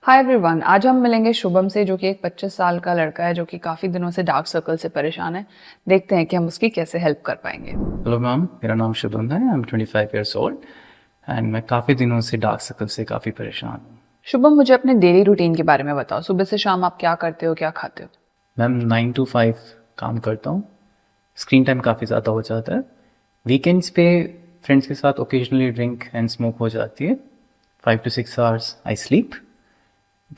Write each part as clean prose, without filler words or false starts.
Hi everyone, आज हम मिलेंगे शुभम से जो कि एक 25 साल का लड़का है जो कि काफ़ी दिनों से डार्क सर्कल से परेशान है। देखते हैं कि हम उसकी कैसे हेल्प कर पाएंगे। हेलो मैम, मेरा नाम शुभम है। I am 25 years old and मैं काफ़ी दिनों से डार्क सर्कल से काफ़ी परेशान हूँ। शुभम, मुझे अपने डेली रूटीन के बारे में बताओ। सुबह से शाम आप क्या करते हो, क्या खाते हो? मैम 9 to 5 काम करता हूँ। स्क्रीन टाइम काफ़ी ज़्यादा हो जाता है। वीकेंड्स पे फ्रेंड्स के साथ ओकेजनली ड्रिंक एंड स्मोक हो जाती है। 5 to 6 आवर्स आई स्लीप।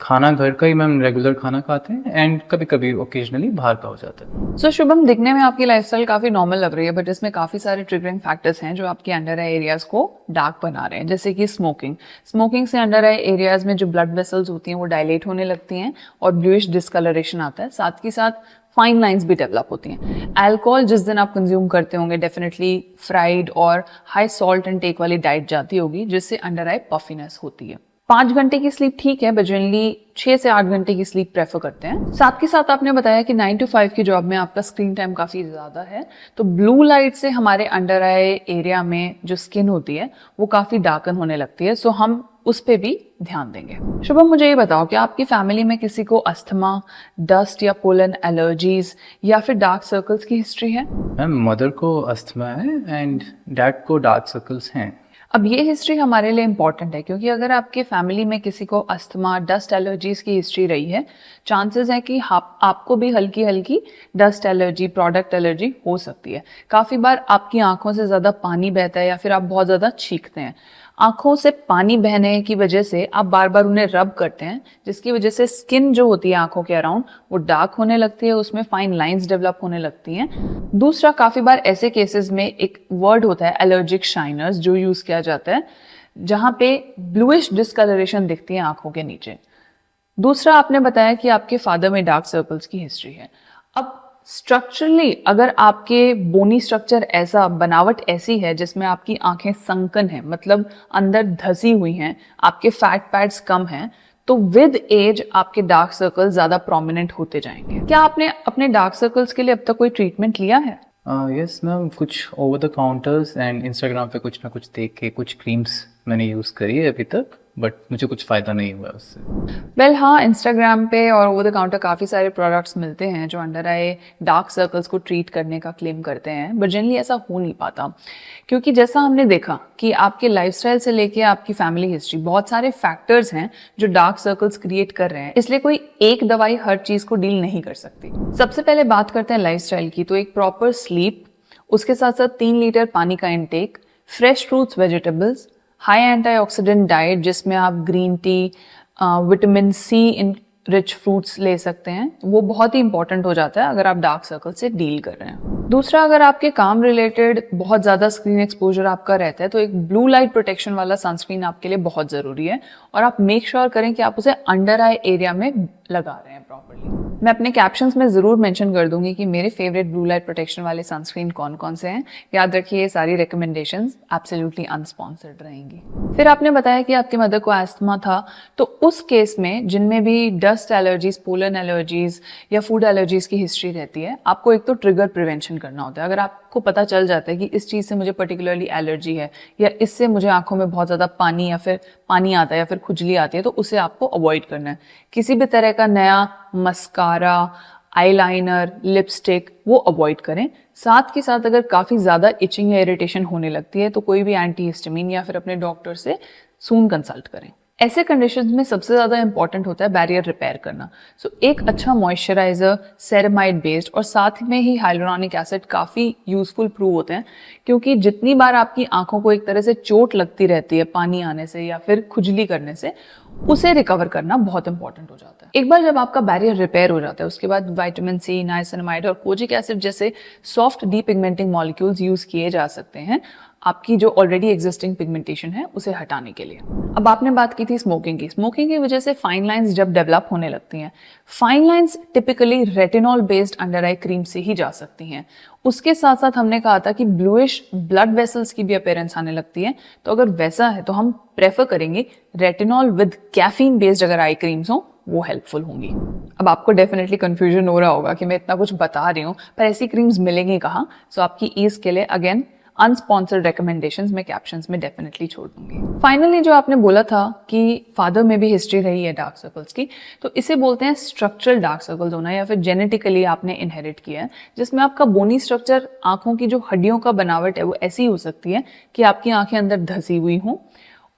खाना घर का ही मैम रेगुलर खाना खाते हैं एंड कभी कभी ओकेजनली बाहर का हो जाता है। शुभम, दिखने में आपकी लाइफस्टाइल काफ़ी नॉर्मल लग रही है, बट इसमें काफ़ी सारे ट्रिगरिंग फैक्टर्स हैं जो आपके अंडर आई एरियाज को डार्क बना रहे हैं, जैसे कि स्मोकिंग से अंडर आई एरियाज में जो ब्लड वेसल्स होती हैं वो डायलेट होने लगती हैं और ब्लूइश डिस्कलरेशन आता है। साथ ही साथ फाइन लाइंस भी डेवलप होती हैं। अल्कोहल जिस दिन आप कंज्यूम करते होंगे डेफिनेटली फ्राइड और हाई सॉल्ट एंड टेक वाली डाइट जाती होगी, जिससे अंडर आई पफिनेस होती है। 5 घंटे की स्लीप ठीक है, बट जनरली 6 से 8 घंटे की स्लीप प्रेफर करते हैं। साथ के साथ आपने बताया कि 9 to 5 की जॉब में आपका स्क्रीन टाइम काफी ज्यादा है, तो ब्लू लाइट से हमारे अंडर आई एरिया में जो स्किन होती है वो काफी डार्कन होने लगती है। सो हम उस पे भी ध्यान देंगे। शुभम, मुझे ये बताओ कि आपकी फैमिली में किसी को अस्थमा, डस्ट या पोलन एलर्जीज या फिर डार्क सर्कल्स की हिस्ट्री है? मैम मदर को अस्थमा है एंड डैड को डार्क सर्कल्स हैं। अब ये हिस्ट्री हमारे लिए इम्पॉर्टेंट है क्योंकि अगर आपके फैमिली में किसी को अस्थमा, डस्ट एलर्जीज की हिस्ट्री रही है, चांसेस है कि आपको भी हल्की हल्की डस्ट एलर्जी, प्रोडक्ट एलर्जी हो सकती है। काफ़ी बार आपकी आंखों से ज़्यादा पानी बहता है या फिर आप बहुत ज़्यादा छींकते हैं। आंखों से पानी बहने की वजह से आप बार बार उन्हें रब करते हैं, जिसकी वजह से स्किन जो होती है आंखों के अराउंड वो डार्क होने लगती है, उसमें फाइन लाइंस डेवलप होने लगती हैं। दूसरा, काफी बार ऐसे केसेस में एक वर्ड होता है एलर्जिक शाइनर्स जो यूज किया जाता है, जहां पे ब्लूइश डिस्कलरेशन दिखती है आंखों के नीचे। दूसरा, आपने बताया कि आपके फादर में डार्क सर्कल्स की हिस्ट्री है। अब स्ट्रक्चरली अगर आपके बोनी स्ट्रक्चर ऐसा, बनावट ऐसी है जिसमें आपकी आंखें संकन है, मतलब अंदर धसी हुई हैं, आपके फैट पैड्स कम हैं, तो विद एज आपके डार्क सर्कल्स ज्यादा प्रोमिनेंट होते जाएंगे। क्या आपने अपने डार्क सर्कल्स के लिए अब तक कोई ट्रीटमेंट लिया है? यस मैम, कुछ over the counters and Instagram पे कुछ ना कुछ देख के कुछ क्रीम्स मैंने यूज़ करी है अभी तक, बट मुझे कुछ फ़ायदा नहीं हुआ उससे। वेल हाँ, इंस्टाग्राम पे और ओवर द काउंटर काफ़ी सारे प्रोडक्ट्स मिलते हैं जो अंडर आई डार्क सर्कल्स को ट्रीट करने का क्लेम करते हैं, बट जनरली ऐसा हो नहीं पाता क्योंकि जैसा हमने देखा कि आपके लाइफस्टाइल से लेके आपकी फैमिली हिस्ट्री, बहुत सारे फैक्टर्स हैं जो डार्क सर्कल्स क्रिएट कर रहे हैं, इसलिए कोई एक दवाई हर चीज़ को डील नहीं कर सकती। सबसे पहले बात करते हैं लाइफस्टाइल की, तो एक प्रॉपर स्लीप, उसके साथ साथ 3 लीटर पानी का intake, fresh fruits, vegetables, high antioxidant diet जिसमें आप ग्रीन टी, विटामिन सी इन रिच फ्रूट्स ले सकते हैं, वो बहुत ही इंपॉर्टेंट हो जाता है अगर आप डार्क सर्कल से डील कर रहे हैं। दूसरा, अगर आपके काम रिलेटेड बहुत ज़्यादा स्क्रीन एक्सपोजर आपका रहता है तो एक ब्लू लाइट प्रोटेक्शन वाला सनस्क्रीन आपके लिए बहुत ज़रूरी है, और आप मेक श्योर करें कि आप उसे अंडर आई एरिया में लगा रहे हैं प्रॉपर्ली। मैं अपने कैप्शंस में ज़रूर मेंशन कर दूंगी कि मेरे फेवरेट ब्लू लाइट प्रोटेक्शन वाले सनस्क्रीन कौन कौन से हैं। याद रखिए, ये सारी रिकमेंडेशंस एब्सोल्युटली अनस्पॉन्सर्ड रहेंगी। फिर आपने बताया कि आपकी मदर को अस्थमा था, तो उस केस में जिनमें भी डस्ट एलर्जीज, पोलन एलर्जीज या फूड एलर्जीज की हिस्ट्री रहती है, आपको एक तो ट्रिगर प्रिवेंशन करना होता है। अगर आपको पता चल जाता है कि इस चीज़ से मुझे पर्टिकुलरली एलर्जी है या इससे मुझे आंखों में बहुत ज़्यादा पानी या फिर पानी आता है या फिर खुजली आती है, तो उसे आपको अवॉइड करना है। किसी भी तरह का नया मस्कारा, आईलाइनर, लिपस्टिक वो अवॉइड करें। साथ के साथ अगर काफ़ी ज़्यादा इचिंग या इरिटेशन होने लगती है तो कोई भी एंटी हिस्टामिन या फिर अपने डॉक्टर से सून कंसल्ट करें। ऐसे कंडीशंस में सबसे ज़्यादा इंपॉर्टेंट होता है बैरियर रिपेयर करना। सो एक अच्छा मॉइस्चराइजर, सेरेमाइड बेस्ड और साथ में ही हाइलुरोनिक एसिड काफ़ी यूजफुल प्रूव होते हैं, क्योंकि जितनी बार आपकी आंखों को एक तरह से चोट लगती रहती है पानी आने से या फिर खुजली करने से, उसे रिकवर करना बहुत इंपॉर्टेंट हो जाता है। एक बार जब आपका बैरियर रिपेयर हो जाता है, उसके बाद विटामिन सी, नाइसिनामाइड और कोजिक एसिड जैसे सॉफ्ट डीपिगमेंटिंग मॉलिक्यूल्स यूज किए जा सकते हैं आपकी जो ऑलरेडी एग्जिस्टिंग पिगमेंटेशन है उसे हटाने के लिए। अब आपने बात की थी स्मोकिंग की। स्मोकिंग की वजह से फाइन लाइंस जब डेवलप होने लगती हैं, fine lines typically retinol based under eye cream से ही जा सकती हैं। उसके साथ साथ हमने कहा था कि ब्लूइश ब्लड वेसल्स की भी अपीयरेंस आने लगती है, तो अगर वैसा है तो हम प्रेफर करेंगे रेटिनॉल विद कैफीन बेस्ड अगर आई क्रीम्स हो, वो हेल्पफुल होंगी। अब आपको डेफिनेटली कंफ्यूजन हो रहा होगा कि मैं इतना कुछ बता रही हूँ पर ऐसी क्रीम्स मिलेंगी कहाँ। सो आपकी ईज के लिए अगेन अनस्पॉन्सर्ड रिकमेंडेशंस मैं कैप्शंस में डेफिनेटली छोड़ दूंगी। फाइनली जो आपने बोला था कि फादर में भी हिस्ट्री रही है डार्क सर्कल्स की, तो इसे बोलते हैं स्ट्रक्चरल डार्क सर्कल्स होना, या फिर जेनेटिकली आपने इनहेरिट किया है, जिसमें आपका बोनी स्ट्रक्चर, आंखों की जो हड्डियों का बनावट है वो ऐसी हो सकती है कि आपकी आंखें अंदर धसी हुई हों।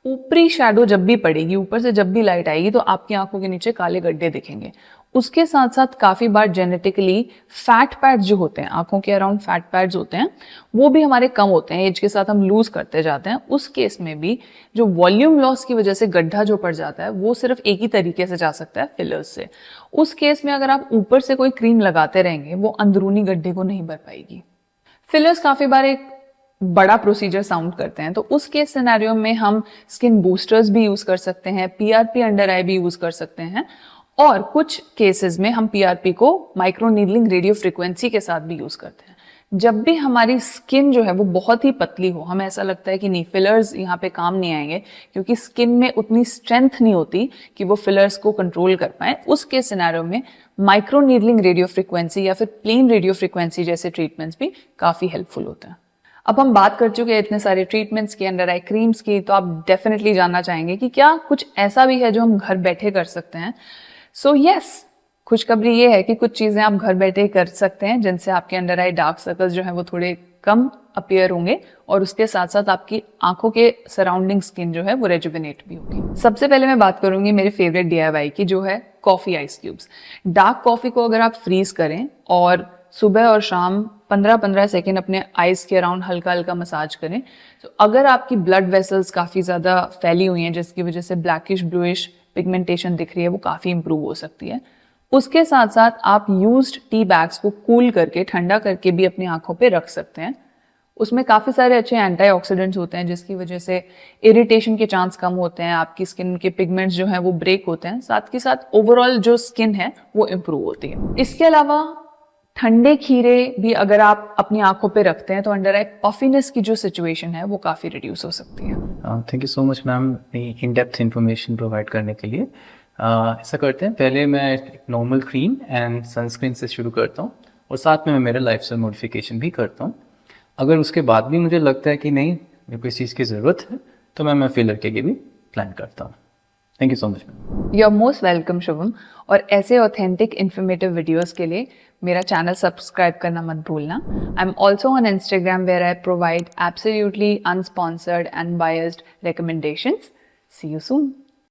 ऊपरी शैडो जब भी पड़ेगी, ऊपर से जब भी लाइट आएगी, तो आपकी आंखों के नीचे काले गड्ढे दिखेंगे। उसके साथ साथ काफी बार जेनेटिकली फैट पैड्स जो होते हैं, आंखों के अराउंड फैट पैड्स होते हैं, वो भी हमारे कम होते हैं, एज के साथ हम लूज करते जाते हैं। उस केस में भी जो वॉल्यूम लॉस की वजह से गड्ढा जो पड़ जाता है वो सिर्फ एक ही तरीके से जा सकता है, फिलर्स से। उस केस में अगर आप ऊपर से कोई क्रीम लगाते रहेंगे, वो अंदरूनी गड्ढे को नहीं भर पाएगी। फिलर्स काफी बार एक बड़ा प्रोसीजर साउंड करते हैं, तो उस केस सिनेरियो में हम स्किन बूस्टर्स भी यूज कर सकते हैं, पीआरपी अंडर आई भी यूज कर सकते हैं, और कुछ केसेस में हम पीआरपी को माइक्रो नीडलिंग रेडियो फ्रिक्वेंसी के साथ भी यूज करते हैं। जब भी हमारी स्किन जो है वो बहुत ही पतली हो, हमें ऐसा लगता है कि नहीं, फिलर्स यहाँ पे काम नहीं आएंगे क्योंकि स्किन में उतनी स्ट्रेंथ नहीं होती कि वो फिलर्स को कंट्रोल कर पाए, उस केस सिनेरियो में माइक्रो नीडलिंग रेडियो फ्रिक्वेंसी या फिर प्लेन रेडियो फ्रिक्वेंसी जैसे ट्रीटमेंट्स भी काफी हेल्पफुल होते हैं। अब हम बात कर चुके हैं इतने सारे ट्रीटमेंट्स की, अंडर आई क्रीम्स की, तो आप डेफिनेटली जानना चाहेंगे कि क्या कुछ ऐसा भी है जो हम घर बैठे कर सकते हैं। सो यस, खुशखबरी ये है कि कुछ चीजें आप घर बैठे कर सकते हैं जिनसे आपके अंडर आई डार्क सर्कल्स जो है वो थोड़े कम अपीयर होंगे, और उसके साथ साथ आपकी आंखों के सराउंडिंग स्किन जो है वो रेजुविनेट भी होगी। सबसे पहले मैं बात करूंगी मेरे फेवरेट DIY की, जो है coffee ice cubes. Dark coffee को अगर आप फ्रीज करें और सुबह और शाम 15-15 सेकेंड अपने आइज के अराउंड हल्का हल्का मसाज करें, तो अगर आपकी ब्लड वेसल्स काफ़ी ज़्यादा फैली हुई हैं जिसकी वजह से ब्लैकिश ब्लूइश पिगमेंटेशन दिख रही है, वो काफ़ी इंप्रूव हो सकती है। उसके साथ साथ आप यूज्ड टी बैग्स को कूल करके, ठंडा करके भी अपनी आंखों पे रख सकते हैं। उसमें काफ़ी सारे अच्छे एंटीऑक्सीडेंट्स होते हैं जिसकी वजह से इरिटेशन के चांस कम होते हैं, आपकी स्किन के पिगमेंट्स जो हैं वो ब्रेक होते हैं, साथ के साथ ओवरऑल जो स्किन है वो इम्प्रूव होती है। इसके अलावा ठंडे खीरे भी अगर आप अपनी आंखों पे रखते हैं तो अंडर आई पफिनेस की जो सिचुएशन है वो काफ़ी रिड्यूस हो सकती है। Thank you so much ma'am in depth information provide करने के लिए। ऐसा करते हैं, पहले मैं एक नॉर्मल क्रीम एंड सनस्क्रीन से शुरू करता हूँ, और साथ में मैं मेरा लाइफस्टाइल मॉडिफिकेशन भी करता हूँ। अगर उसके बाद भी मुझे लगता है कि नहीं, मेरे को इस चीज़ की ज़रूरत है, तो मैं फिलर के लिए भी प्लान करता हूँ। Thank you so much ma'am. You are most welcome Shubham, और ऐसे ऑथेंटिक इन्फॉर्मेटिव वीडियोस के लिए मेरा चैनल सब्सक्राइब करना मत भूलना। I am also on Instagram where I provide absolutely unsponsored and biased recommendations. See you soon.